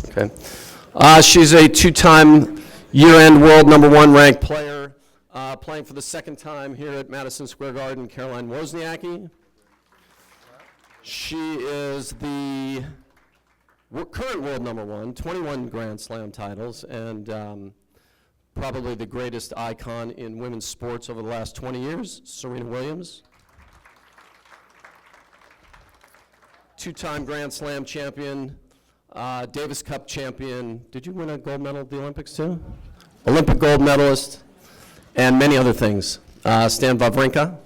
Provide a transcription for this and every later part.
Okay. She's a two-time year-end world #1 ranked player, playing for the second time here at Madison Square Garden, Caroline Wozniacki. She is the current world #1, 21 Grand Slam titles, and probably the greatest icon in women's sports over the last 20 years, Serena Williams. Two-time Grand Slam champion, Davis Cup champion. Did you win a gold medal at the Olympics too? Olympic gold medalist, and many other things. Stan Wawrinka.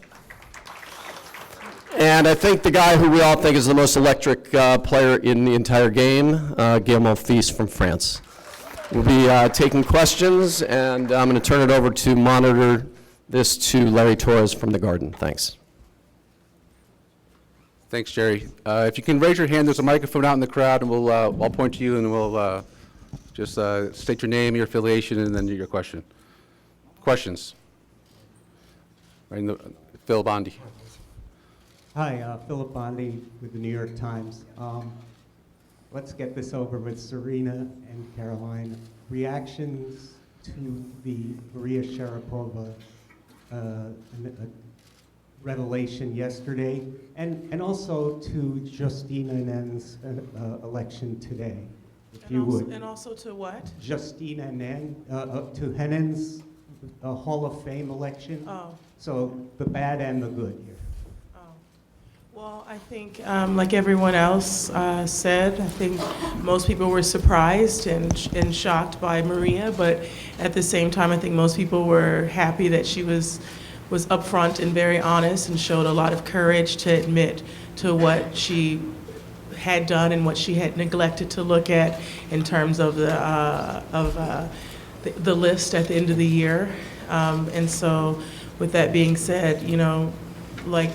And I think the guy who we all think is the most electric player in the entire game, Gaël Monfils from France. We'll be taking questions, and I'm going to turn it over to monitor this to Larry Torres from the Garden. Thanks. Thanks, Jerry. If you can raise your hand, there's a microphone out in the crowd, and I'll point to you, and we'll just state your name, your affiliation, and then your question. Questions? Right, Phil Bondi. Hi, Philip Bondi with the New York Times. Let's get this over with. Serena and Caroline. Reactions to the Maria Sharapova revelation yesterday, and also to Justine Henen's election today, if you would. And also to what? Justine Henin, to Henen's Hall of Fame election. Oh. So the bad and the good here. Oh. Well, I think, like everyone else said, I think most people were surprised and shocked by Maria, but at the same time, I think most people were happy that she was upfront and very honest and showed a lot of courage to admit to what she had done and what she had neglected to look at in terms of the list at the end of the year. And so with that being said, you know, like,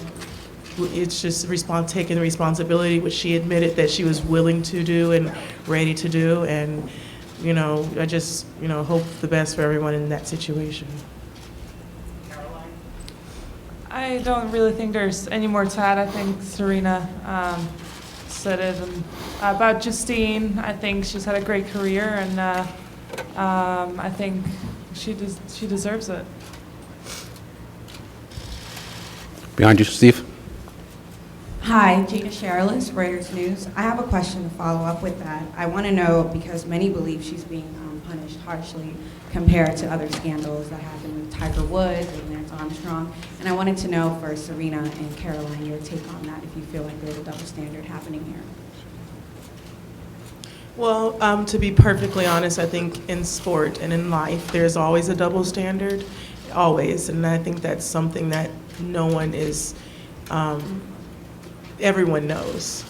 it's just taking the responsibility, which she admitted that she was willing to do and ready to do. And, you know, I just, you know, hope the best for everyone in that situation. I don't really think there's any more to add. I think Serena said it. And about Justine, I think she's had a great career, and I think she deserves it. Behind you, Steve. Hi, Gina Sharalis, Reuters News. I have a question to follow up with that. I want to know, because many believe she's being punished harshly compared to other scandals that happened with Tiger Woods and Lance Armstrong. And I wanted to know for Serena and Caroline, your take on that, if you feel like there's a double standard happening here. Well, to be perfectly honest, I think in sport and in life, there's always a double standard, always. And I think that's something that no one is, everyone knows.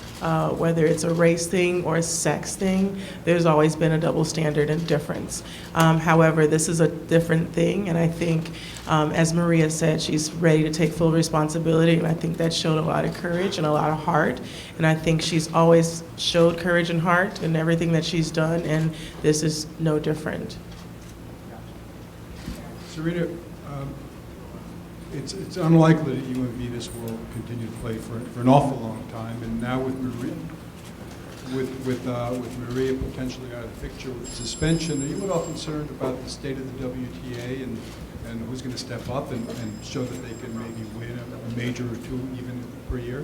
Whether it's a race thing or a sex thing, there's always been a double standard and difference. However, this is a different thing, and I think, as Maria said, she's ready to take full responsibility, and I think that showed a lot of courage and a lot of heart, and I think she's always showed courage and heart in everything that she's done, and this is no different. Serena, it's unlikely that you and Venus will continue to play for an awful long time, and now with Maria potentially out of the picture with suspension, are you at all concerned about the state of the WTA and who's going to step up and show that they can maybe win a major or two even per year?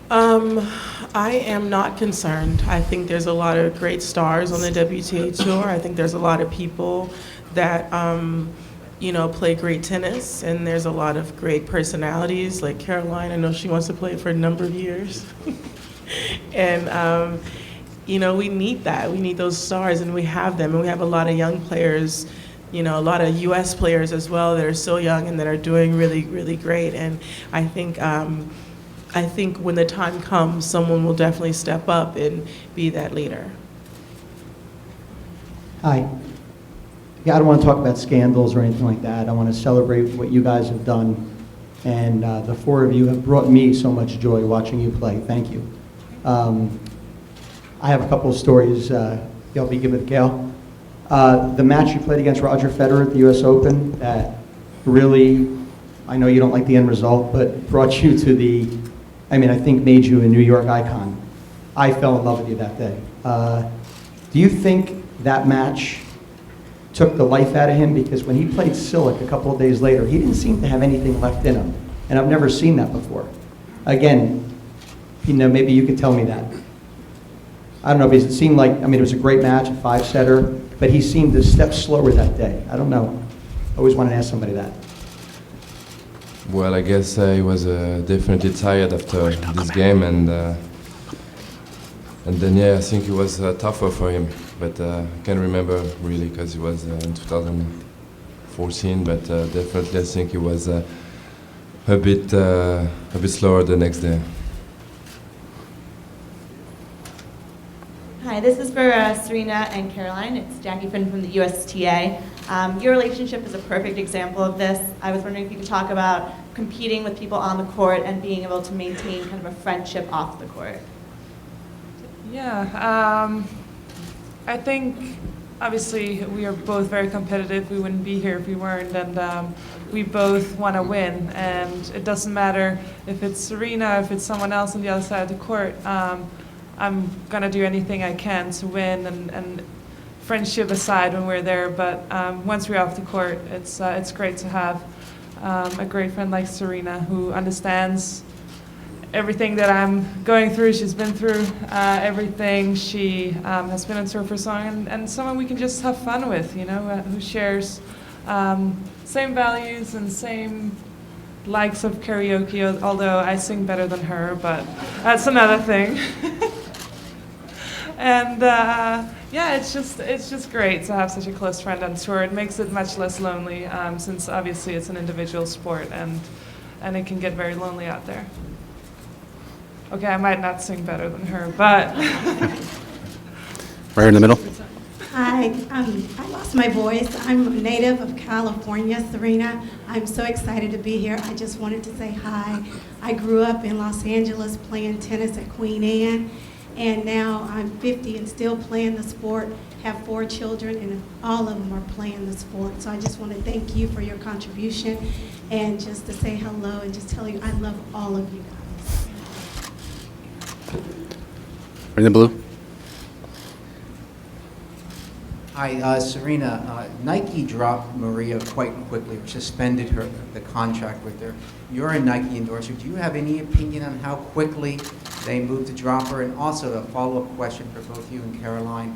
I am not concerned. I think there's a lot of great stars on the WTA tour. I think there's a lot of people that you know, play great tennis, and there's a lot of great personalities, like Caroline. I know she wants to play for a number of years. And, you know, we need that. We need those stars, and we have them. And we have a lot of young players, you know, a lot of U.S. players as well that are so young and that are doing really, really great. And I think when the time comes, someone will definitely step up and be that leader. Hi. Yeah, I don't want to talk about scandals or anything like that. I want to celebrate what you guys have done. And the four of you have brought me so much joy watching you play. Thank you. I have a couple of stories. I'll be giving it to Gail. The match you played against Roger Federer at the U.S. Open, that really, I know you don't like the end result, but brought you to the I mean, I think made you a New York icon. I fell in love with you that day. Do you think that match took the life out of him? Because when he played Silic a couple of days later, he didn't seem to have anything left in him. And I've never seen that before. Again, you know, maybe you could tell me that. I don't know, because it seemed like, I mean, it was a great match, a 5-setter, but he seemed a step slower that day. I don't know. I always wanted to ask somebody that. Well, I guess he was definitely tired after this game, and then yeah, I think it was tougher for him. But I can't remember really because it was in 2014. But definitely, I think it was a bit slower the next day. Hi, this is for Serena and Caroline. It's Jackie Finn from the USTA. Your relationship is a perfect example of this. I was wondering if you could talk about competing with people on the court and being able to maintain kind of a friendship off the court. Yeah, I think obviously we are both very competitive. We wouldn't be here if we weren't, and we both want to win. And it doesn't matter if it's Serena, if it's someone else on the other side of the court. I'm gonna do anything I can to win, and friendship aside when we're there. But once we're off the court, it's great to have a great friend like Serena who understands everything that I'm going through. She's been through everything. She has been on tour for so long, and someone we can just have fun with, you know, who shares same values and same likes of karaoke, although I sing better than her, but that's another thing. And yeah, it's just great to have such a close friend on tour. It makes it much less lonely, since obviously it's an individual sport, and it can get very lonely out there. Okay, I might not sing better than her, but Right in the middle. Hi, I lost my voice. I'm a native of California, Serena. I'm so excited to be here. I just wanted to say hi. I grew up in Los Angeles playing tennis at Queen Anne, and now I'm 50 and still playing the sport, have 4 children, and all of them are playing the sport. So I just want to thank you for your contribution, and just to say hello and just tell you I love all of you guys. Right in the blue. Hi, Serena. Nike dropped Maria quite quickly, or suspended the contract with her. You're a Nike endorser. Do you have any opinion on how quickly they moved to drop her? And also a follow-up question for both you and Caroline.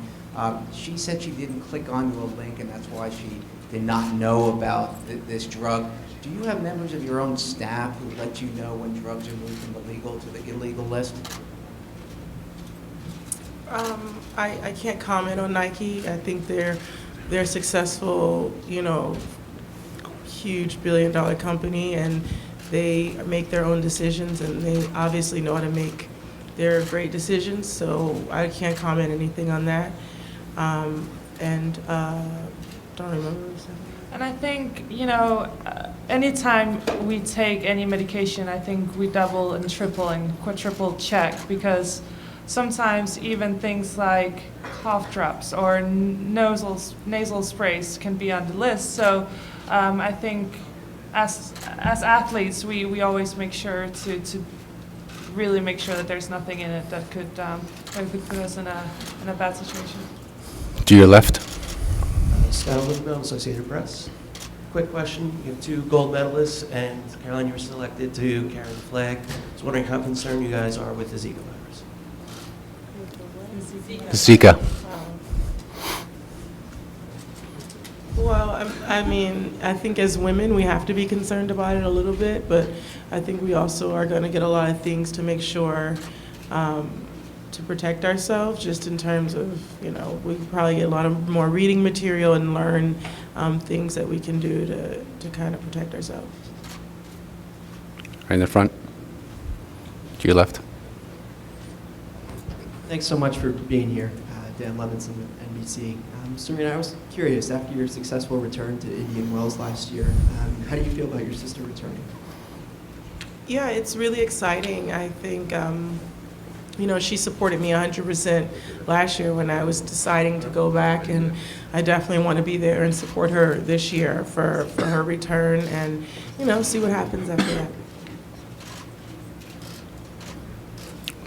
She said she didn't click onto a link, and that's why she did not know about this drug. Do you have members of your own staff who let you know when drugs are moved from the legal to the illegal list? I can't comment on Nike. I think they're successful, you know, huge billion-dollar company, and they make their own decisions, and they obviously know how to make their great decisions. So I can't comment anything on that. Don't remember what you said. And I think, you know, anytime we take any medication, I think we double and triple and quadruple check, because sometimes even things like cough drops or nasal sprays can be on the list. So I think as athletes, we always make sure to really make sure that there's nothing in it that could put us in a bad situation. To your left. Scott Elizabeth, Associated Press. Quick question. You have 2 gold medalists, and Caroline, you were selected to carry the flag. I was wondering how concerned you guys are with the Zika virus. Zika. Well, I mean, I think as women, we have to be concerned about it a little bit, but I think we also are going to get a lot of things to make sure to protect ourselves, just in terms of, you know, we can probably get a lot of more reading material and learn things that we can do to kind of protect ourselves. Right in the front. To your left. Thanks so much for being here, Dan Levinson with NBC. Serena, I was curious, after your successful return to Indian Wells last year, how do you feel about your sister returning? Yeah, it's really exciting. I think, you know, she supported me 100% last year when I was deciding to go back, and I definitely want to be there and support her this year for her return, and, you know, see what happens after that.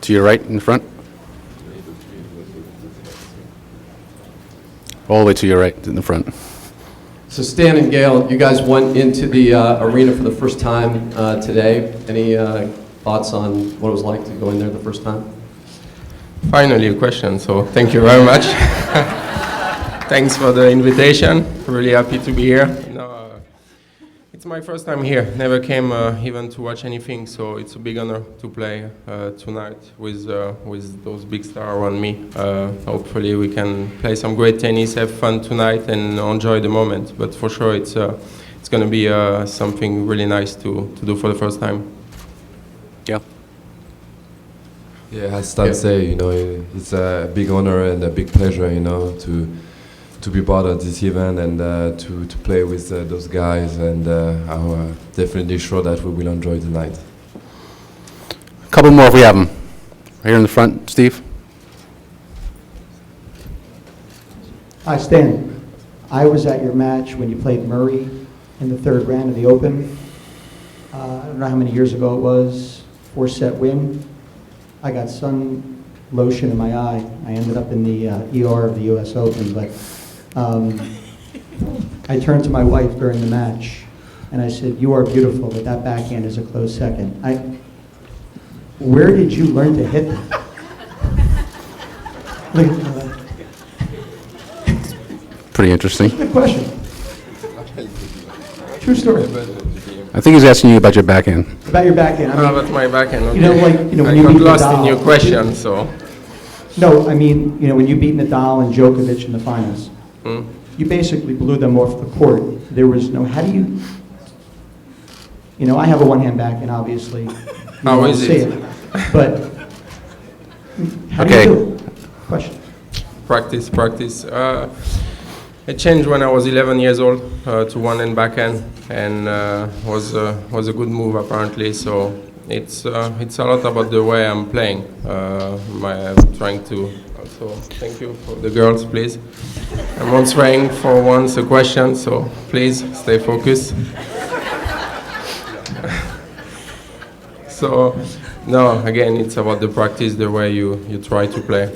To your right in the front. All the way to your right in the front. So Stan and Gail, you guys went into the arena for the first time today. Any thoughts on what it was like to go in there the first time? Finally, a question, so thank you very much. Thanks for the invitation. Really happy to be here. No, it's my first time here. Never came even to watch anything, so it's a big honor to play tonight with those big stars around me. Hopefully, we can play some great tennis, have fun tonight, and enjoy the moment. But for sure, it's going to be something really nice to do for the first time. Yeah. Yeah, as Stan say, you know, it's a big honor and a big pleasure, you know, to be part of this event and to play with those guys, and I'm definitely sure that we will enjoy the night. A couple more if we have them. Right here in the front, Steve. Hi, Stan. I was at your match when you played Murray in the third round of the Open. I don't know how many years ago it was, 4-set win. I got sun lotion in my eye. I ended up in the ER of the US Open, but I turned to my wife during the match and I said, "You are beautiful, but that backhand is a close second." Where did you learn to hit that? Look at that. Pretty interesting. Good question. True story. I think he's asking you about your backhand. About your backhand. I mean, About my backhand, okay. You know, like, you know, when I you got beat lost Nadal, in your question, so. No, I mean, you know, when you beat Nadal and Djokovic in the finals, Hmm? you basically blew them off the court. There was no, how do you know, I have a one-hand backhand, obviously. You How don't is see it? But how do Okay. you do it? Question. Practice. It changed when I was 11 years old to one-hand backhand, and was a good move apparently. So it's a lot about the way I'm playing. I'm trying to. So thank you for the girls, please. I'm answering for once a question, so please stay focused. So, no, again, it's about the practice, the way you try to play.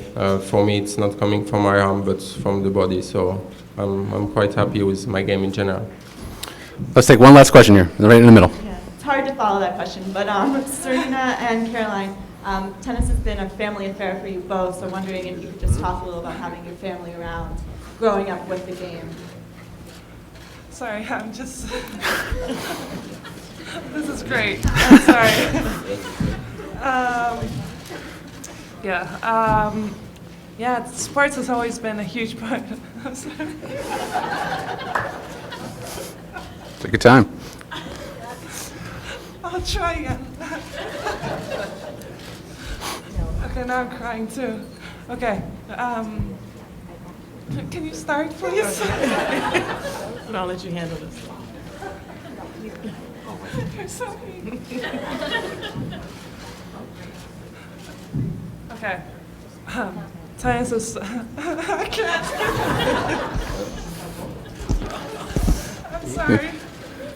For me, it's not coming from my arm, but from the body. So I'm quite happy with my game in general. Let's take one last question here, right in the middle. Yeah, it's hard to follow that question, but Serena and Caroline, tennis has been a family affair for you both, so I'm wondering if you could just talk a little about having your family around, growing up with the game. Sorry, I'm just. This is great. I'm sorry. Yeah, sports has always been a huge part. I'm sorry. Take your time. I'll try again. Okay, now I'm crying too. Okay. Can you start, please? And I'll let you handle this. I'm sorry. Okay. Tennis is. I can't. I'm sorry.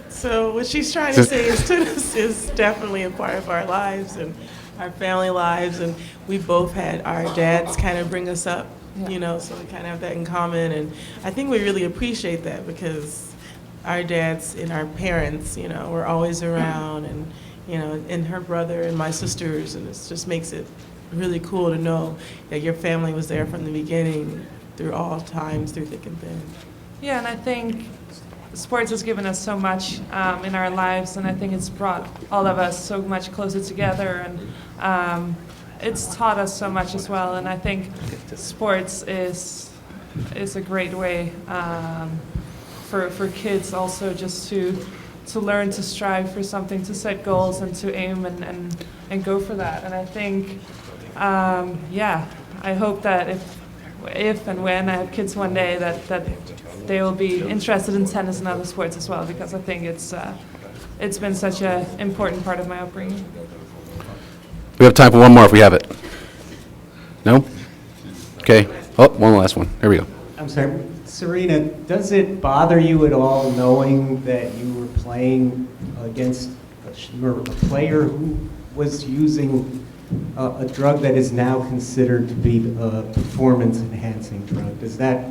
So what she's trying to say is tennis is definitely a part of our lives and our family lives, and we both had our dads kind of bring us up, you know, so we kind of have that in common, and I think we really appreciate that because our dads and our parents, you know, were always around, and, you know, and her brother and my sisters, and it just makes it really cool to know that your family was there from the beginning, through all times, through thick and thin. Yeah, and I think sports has given us so much in our lives, and I think it's brought all of us so much closer together, and it's taught us so much as well. And I think sports is a great way for kids also just to learn to strive for something, to set goals and to aim and go for that. And I think, I hope that if and when I have kids one day, that they will be interested in tennis and other sports as well, because I think it's been such an important part of my upbringing. We have time for one more if we have it. No? Okay. Oh, one last one. Here we go. I'm sorry, Serena, does it bother you at all knowing that you were playing against a player who was using a drug that is now considered to be a performance-enhancing drug. Does that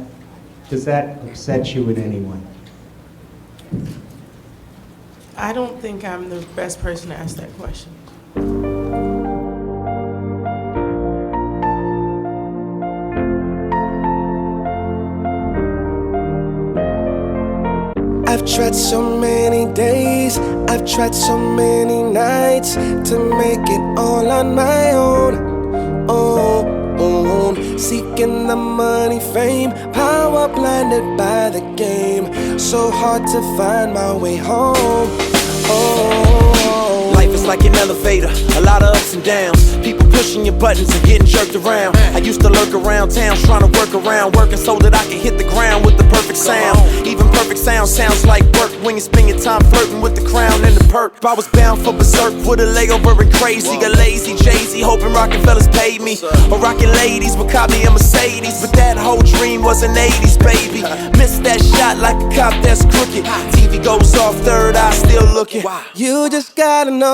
upset you in any way? I don't think I'm the best person to ask that question. I've tried so many days, I've tried so many nights to make it all on my own. Seeking the money, fame, power, blinded by the game. So hard to find my way home. Life is like an elevator, a lot of ups and downs. People pushing your buttons and getting jerked around. I used to lurk around towns trying to work around, working so that I can hit the ground with the perfect sound. Even perfect sound sounds like work when you spend your time flirting with the crown and the perk. I was bound for berserk with a layover and crazy. Got lazy, Jay-Z, hoping rockin' fellas paid me. Or rockin' ladies would cop me a Mercedes. But that whole dream was an 80s, baby. Missed that shot like a cop that's crooked. TV goes off, third eye still looking. You just gotta know